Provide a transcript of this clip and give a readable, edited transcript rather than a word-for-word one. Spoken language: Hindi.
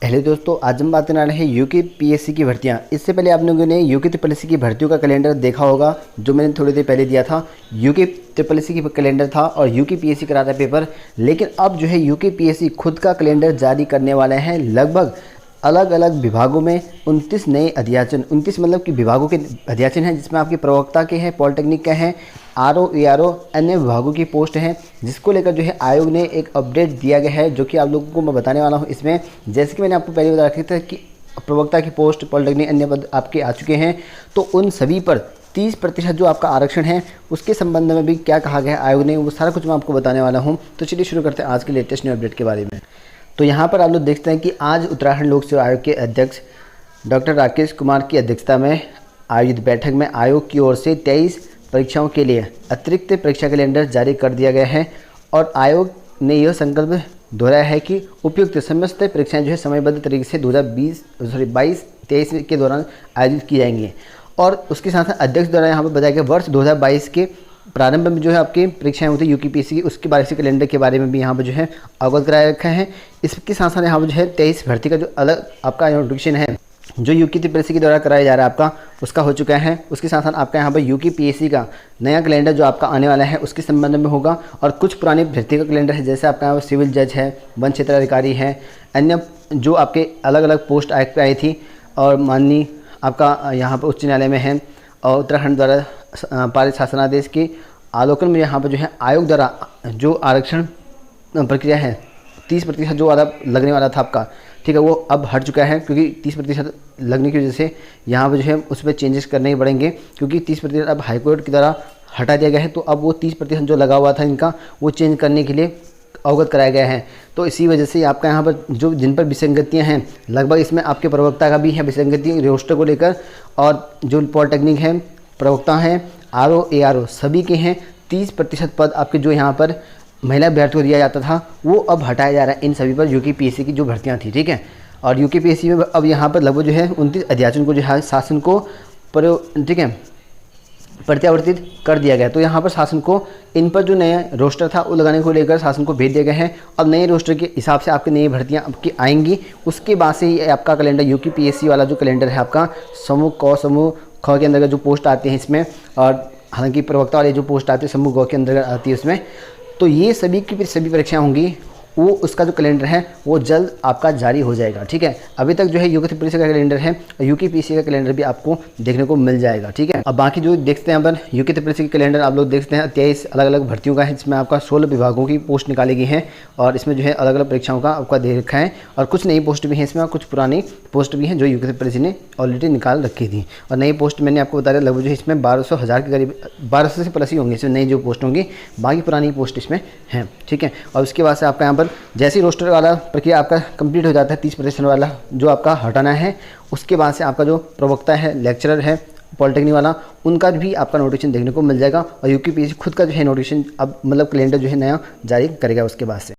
हेलो दोस्तों, आज हम बात करने वाले हैं यूके पीएससी की भर्तियां। इससे पहले आप लोगों ने यूके ट्रिपल एससी की भर्तियों का कैलेंडर देखा होगा, जो मैंने थोड़ी देर पहले दिया था। यूके ट्रिपल एससी की कैलेंडर था और यूके पीएससी करा था पेपर, लेकिन अब जो है यूके पीएससी खुद का कैलेंडर जारी करने वाले हैं। लगभग अलग अलग विभागों में 29 नए अध्याचन, 29 मतलब कि विभागों के अध्याचन हैं, जिसमें आपके प्रवक्ता के हैं, पॉलिटेक्निक के हैं, आरओ एआरओ अन्य विभागों की पोस्ट हैं, जिसको लेकर जो है आयोग ने एक अपडेट दिया गया है, जो कि आप लोगों को मैं बताने वाला हूं। इसमें जैसे कि मैंने आपको पहले बता रखा था कि प्रवक्ता की पोस्ट, पॉलिटेक्निक अन्य पद आपके आ चुके हैं, तो उन सभी पर 30% जो आपका आरक्षण है उसके संबंध में भी क्या कहा गया है आयोग ने, वो सारा कुछ मैं आपको बताने वाला हूँ। तो चलिए शुरू करते हैं आज के लेटेस्ट न्यू अपडेट के बारे में। तो यहाँ पर आप लोग देखते हैं कि आज उत्तराखंड लोक सेवा आयोग के अध्यक्ष डॉक्टर राकेश कुमार की अध्यक्षता में आयोजित बैठक में आयोग की ओर से 23 परीक्षाओं के लिए अतिरिक्त परीक्षा कैलेंडर जारी कर दिया गया है और आयोग ने यह संकल्प दोहराया है कि उपयुक्त समस्त परीक्षाएं जो है समयबद्ध तरीके से 2022-23 के दौरान आयोजित की जाएंगी। और उसके साथ साथ अध्यक्ष द्वारा यहाँ पर बताया गया वर्ष 2022 के प्रारंभ में जो है आपकी परीक्षाएं होती है यूकेपीएससी की, उसके बारे से कैलेंडर के बारे में भी यहाँ पर जो है अवगत कराया रखा है। इसके साथ साथ यहाँ पर जो है 23 भर्ती का जो अलग आपका नोटिफिकेशन है, जो यूके ट्रिपल के द्वारा कराया जा रहा है आपका, उसका हो चुका है। उसके साथ साथ आपका यहाँ पर यूके पीएससी का नया कैलेंडर जो आपका आने वाला है उसके संबंध में होगा। और कुछ पुराने भर्ती का कैलेंडर है, जैसे आपका यहाँ पर सिविल जज है, वन क्षेत्र अधिकारी है, अन्य जो आपके अलग अलग पोस्ट आयोग पे आई थी, और माननीय आपका यहाँ पर उच्च न्यायालय में है, और उत्तराखंड द्वारा पारित शासनादेश के आलोकन में यहाँ पर जो है आयोग द्वारा जो आरक्षण प्रक्रिया है 30% जो वाला लगने वाला था आपका, ठीक है, वो अब हट चुका है, क्योंकि 30% लगने की वजह से यहाँ पर जो है उस पर चेंजेस करने ही पड़ेंगे, क्योंकि 30% अब हाईकोर्ट की द्वारा हटा दिया गया है। तो अब वो 30% जो लगा हुआ था इनका, वो चेंज करने के लिए अवगत कराया गया है। तो इसी वजह से आपका यहाँ पर जो जिन पर विसंगतियाँ हैं, लगभग इसमें आपके प्रवक्ता का भी है विसंगति रोस्टर को लेकर, और जो पॉलिटेक्निक है, प्रवक्ता हैं, आरओ एआरओ सभी के हैं। 30% पद आपके जो यहाँ पर महिला अभ्यर्थियों को दिया जाता था, वो अब हटाया जा रहा है इन सभी पर यूके पीएससी की जो भर्तियाँ थी, ठीक है। और यूके पीएससी में अब यहाँ पर लगभग जो है 29 अध्याचन को जो है शासन को ठीक है प्रत्यावर्तित कर दिया गया। तो यहाँ पर शासन को इन पर जो नया रोस्टर था वो लगाने को लेकर शासन को भेज दिया गया है। अब नए रोस्टर के हिसाब से आपकी नई भर्तियाँ आपकी आएंगी, उसके बाद से ही आपका कैलेंडर यूके पीएससी वाला जो कैलेंडर है आपका समूह क समूह ख के अंदर जो पोस्ट आते हैं इसमें, और हालांकि प्रवक्ता वाले जो पोस्ट आते हैं समूह ग के अंदर आती है उसमें, तो ये सभी की सभी परीक्षाएं होंगी। वो उसका जो कैलेंडर है वो जल्द आपका जारी हो जाएगा, ठीक है। अभी तक जो है यूके ट्रिपल एससी का कैलेंडर है और यूके पीएससी का कैलेंडर भी आपको देखने को मिल जाएगा, ठीक है। अब बाकी जो देखते हैं अपन यूके ट्रिपल एससी का कैलेंडर आप लोग देखते हैं 23 अलग अलग भर्तियों का है, जिसमें आपका 16 विभागों की पोस्ट निकाली गई है, और इसमें जो है अलग अलग परीक्षाओं का आपका दे रखा है। और कुछ नई पोस्ट भी हैं इसमें, और कुछ पुरानी पोस्ट भी हैं जो यूके ट्रिपल एससी ने ऑलरेडी निकाल रखी थी। और नई पोस्ट मैंने आपको बताया लगभग जो है इसमें 1200 के करीब 1200 से प्लस ही होंगे इसमें नई जो पोस्ट होंगी, बाकी पुरानी पोस्ट इसमें हैं, ठीक है। और उसके बाद से आपका यहाँ पर जैसे रोस्टर वाला प्रक्रिया आपका कंप्लीट हो जाता है, 30% वाला जो आपका हटाना है, उसके बाद से आपका जो प्रवक्ता है, लेक्चरर है, पॉलिटेक्निक वाला, उनका भी आपका नोटिफिकेशन देखने को मिल जाएगा। और यूके पीएससी खुद का जो है नोटिफिकेशन अब मतलब कैलेंडर जो है नया जारी करेगा उसके बाद से।